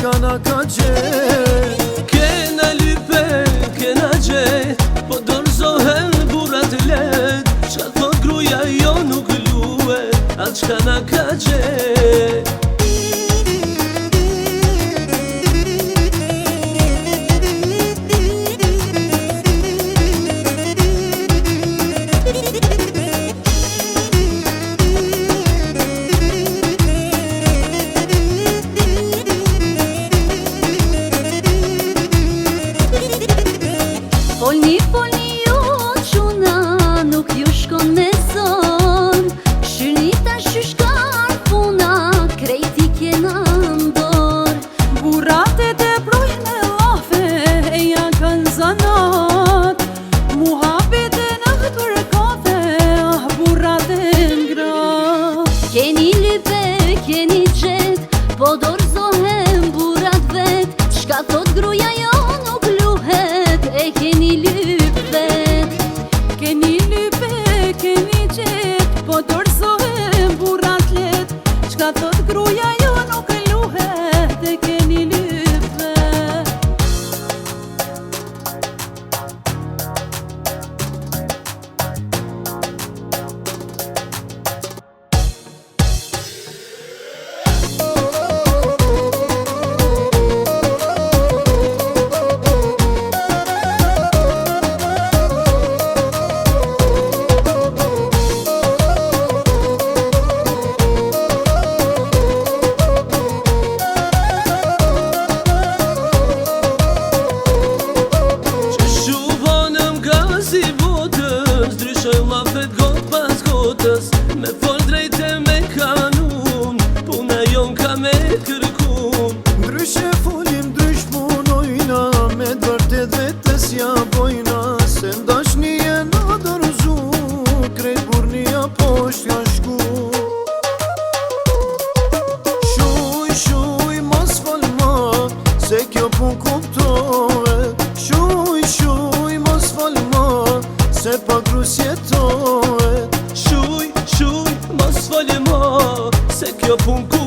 shkana ka gjet. Kena lype, kena gjet, po dorzohen burat let. Qa thot gruja jo nuk luet, atë shkana ka gjet. Folni, folni ju quna, nuk ju shkon me zon. Shyrni ta shyshkar puna, krejti kena ndor. Buratet e brojnë e lafe, e ja kanë zanat. Muhabet e në për kafe, ah burat e ngrat. Keni lype, keni gjet, po dorzohen burat vet. Shka thot gruja jo nuk luhet, e keni lyp vet. Keni lype, keni gjet, po dorzohen burat let. Çka thot gruja jo nuk luhet, e keni lyp vet. Me fol drejte me kanun, puna jon ka me kërkun. Ndryshe folim, ndrysh punojna, me dërtet vetes ja bojna. Se ndashni e na dërzu, krejt burnia posht ja shku. Shuj, shuj, mas falma, se kjo pun kuptohet. Shuj, shuj, mas falma, se pa grus jetohet. Shuj, shuj, mos falë ma, se kjo pun ku